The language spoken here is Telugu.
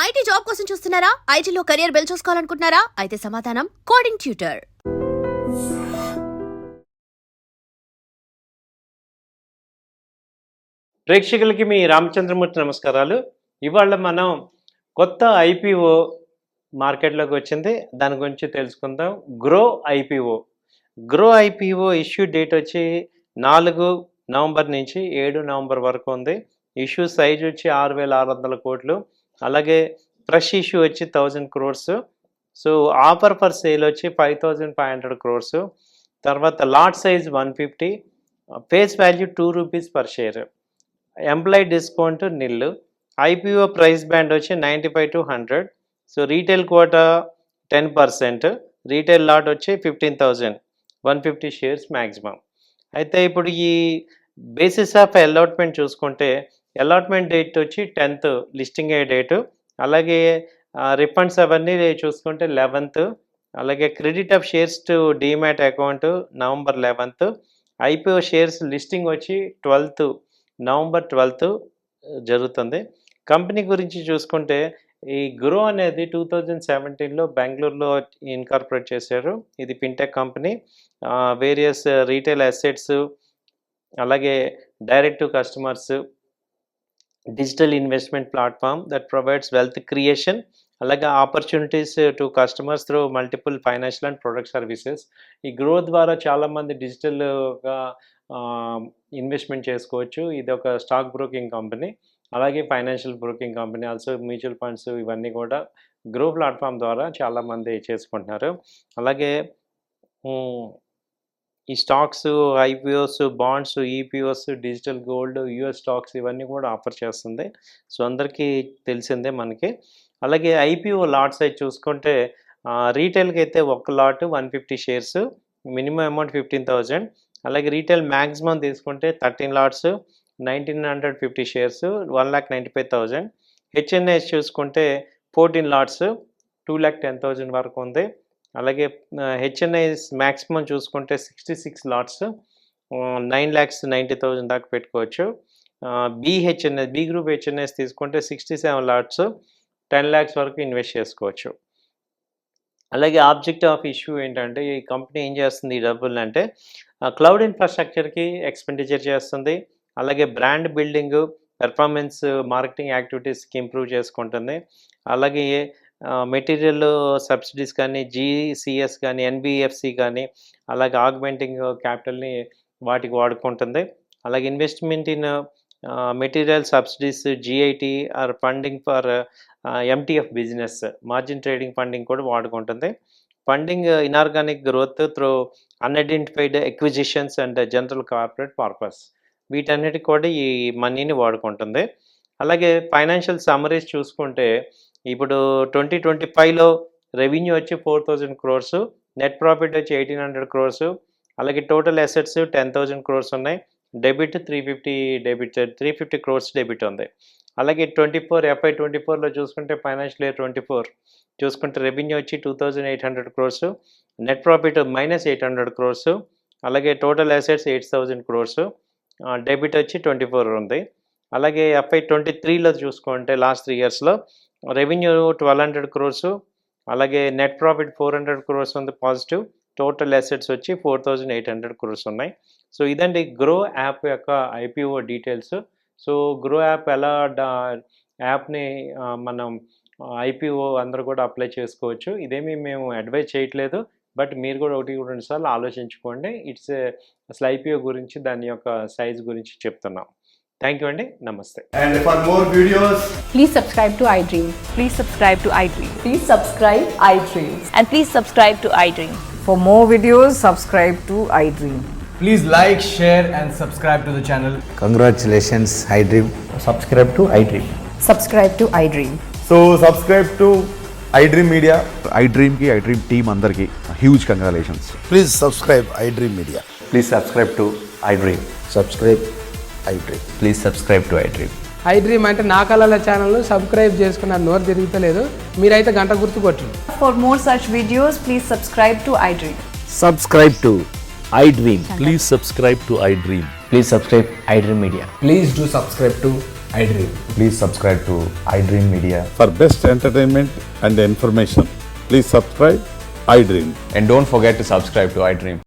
ఐటీ జాబ్ కోసం చూస్తున్నారా? ఐటీలో కెరియర్ బిల్డ్ చూసుకోవాలనుకుంటున్నారా? అయితే సమాధానం కోడింగ్ ట్యూటర్. ప్రేక్షకులకి మీ రామచంద్రమూర్తి నమస్కారాలు. ఇవాళ మనం కొత్త ఐపీఓ మార్కెట్లోకి వచ్చింది, దాని గురించి తెలుసుకుందాం. గ్రో ఐపీఓ ఇష్యూ డేట్ వచ్చి 4 నవంబర్ నుంచి 7 నవంబర్ వరకు ఉంది. ఇష్యూ సైజ్ వచ్చి 6,600 కోట్లు. అలాగే ఫ్రెష్ ఇష్యూ వచ్చి 1000 crores. So offer for sale వచ్చి 5,500 క్రోర్స్. తర్వాత lot size 150, face value 2 rupees per share. Employee discount nil. IPO price band వచ్చి 95 to 100. So retail quota 10%, retail lot వచ్చి 15,150 షేర్స్ మ్యాక్సిమం. అయితే ఇప్పుడు ఈ బేసిస్ ఆఫ్ అలాట్మెంట్ చూసుకుంటే అలాట్మెంట్ డేట్ వచ్చి 10th లిస్టింగ్ అయ్యే డేటు. అలాగే రిఫండ్స్ అవన్నీ చూసుకుంటే 11th. అలాగే credit of shares to demat account November 11th. IPO shares listing వచ్చి నవంబర్ 12th జరుగుతుంది. కంపెనీ గురించి చూసుకుంటే ఈ గ్రో అనేది 2017లో బెంగళూరులో ఇన్కార్పొరేట్ చేశారు. ఇది fintech company. Various retail assets, అలాగే direct to customers, digital investment platform that provides wealth creation, అలాగే opportunities to customers through multiple financial and product services. ఈ గ్రో ద్వారా చాలామంది డిజిటల్గా ఇన్వెస్ట్మెంట్ చేసుకోవచ్చు. ఇది ఒక స్టాక్ బ్రోకింగ్ కంపెనీ, అలాగే financial broking company, also mutual funds, ఇవన్నీ కూడా గ్రో ప్లాట్ఫామ్ ద్వారా చాలామంది చేసుకుంటున్నారు. అలాగే ఈ stocks, IPOs, bonds, EPOs, digital gold, US stocks ఇవన్నీ కూడా ఆఫర్ చేస్తుంది. సో అందరికీ తెలిసిందే మనకి. అలాగే ఐపీఓ లాట్ సైజ్ చూసుకుంటే రీటైల్కి అయితే ఒక లాట్ 150 షేర్స్, మినిమం అమౌంట్ 15,000. అలాగే రీటైల్ మ్యాక్సిమం తీసుకుంటే 13 లాట్స్, 1,950 షేర్స్, 1,95,000. హెచ్ఎన్ఐస్ చూసుకుంటే 14 లాట్స్, 2,10,000 వరకు ఉంది. అలాగే హెచ్ఎన్ఐస్ మ్యాక్సిమం చూసుకుంటే 66 లాట్స్, 9,90,000 దాకా పెట్టుకోవచ్చు. బి గ్రూప్ హెచ్ఎన్ఐస్ తీసుకుంటే 67 లాట్స్, 10 lakhs వరకు ఇన్వెస్ట్ చేసుకోవచ్చు. అలాగే ఆబ్జెక్ట్ ఆఫ్ ఇష్యూ ఏంటంటే ఈ కంపెనీ ఏం చేస్తుంది ఈ డబ్బులు అంటే క్లౌడ్ ఇన్ఫ్రాస్ట్రక్చర్కి ఎక్స్పెండిచర్ చేస్తుంది. అలాగే బ్రాండ్ బిల్డింగ్, పెర్ఫార్మెన్స్ మార్కెటింగ్ యాక్టివిటీస్కి ఇంప్రూవ్ చేసుకుంటుంది. అలాగే మెటీరియల్ సబ్సిడీస్ కానీ, జీసీఎస్ కానీ, ఎన్బిఎఫ్సి కానీ, అలాగే ఆగ్మెంటింగ్ క్యాపిటల్ని వాటికి వాడుకుంటుంది. అలాగే investment in material subsidies, GIT or funding for MTF business, margin trading funding కూడా వాడుకుంటుంది. Funding inorganic growth through unidentified acquisitions and general corporate purpose, వీటన్నిటికి కూడా ఈ మనీని వాడుకుంటుంది. అలాగే ఫైనాన్షియల్ సమ్మరీస్ చూసుకుంటే ఇప్పుడు 2025లో రెవెన్యూ వచ్చి 4,000 crores, నెట్ ప్రాఫిట్ వచ్చి 1,800 crores, అలాగే టోటల్ అసెట్స్ 10,000 crores ఉన్నాయి. డెబిట్ 350 crores డెబిట్ ఉంది. అలాగే FY 24లో చూసుకుంటే ఫైనాన్షియల్ ఇయర్ 24 చూసుకుంటే రెవెన్యూ వచ్చి 2,800 crores, నెట్ ప్రాఫిట్ -800 crores, అలాగే టోటల్ అసెట్స్ 8,000 crores, డెబిట్ వచ్చి 24 ఉంది. అలాగే FY 23లో చూసుకుంటే లాస్ట్ 3 yearsలో రెవెన్యూ 1,200 crores, అలాగే నెట్ ప్రాఫిట్ 400 crores ఉంది పాజిటివ్, టోటల్ అసెట్స్ వచ్చి 4,800 crores ఉన్నాయి. సో ఇదండి గ్రో యాప్ యొక్క IPO details. So grow app ఎలా యాప్ని మనం ఐపీఓ అందరూ కూడా అప్లై చేసుకోవచ్చు. ఇదేమీ మేము అడ్వైజ్ చేయట్లేదు, బట్ మీరు కూడా 1-2 సార్లు ఆలోచించుకోండి. అసలు ఐపీఓ గురించి, దాని యొక్క సైజ్ గురించి చెప్తున్నాం. థ్యాంక్ యూ అండి, నమస్తే. And for more videos, Please subscribe to iDream. Please subscribe to iDream. Please subscribe iDream. And please subscribe to iDream. For more videos, subscribe to iDream. please like, share and subscribe to the channel. Congratulations, iDream. Subscribe to iDream. Subscribe to iDream. So subscribe to iDream Media. iDream team andarki huge congratulations. Please subscribe iDream Media. Please subscribe to iDream. Subscribe iDream. Please subscribe to iDream. iDream అంటే నా కళల ఛానల్ను సబ్స్క్రైబ్ చేసుకున్న నోరు తిరుగుతలేదు, మీరైతే గంట గుర్తు కొట్టండి. For more such videos, please subscribe to iDream. Subscribe to iDream. Please subscribe to iDream. Please subscribe iDream Media. Please do subscribe to iDream. Please subscribe to iDream Media. For best entertainment and information, please subscribe iDream. And don't forget to subscribe to iDream.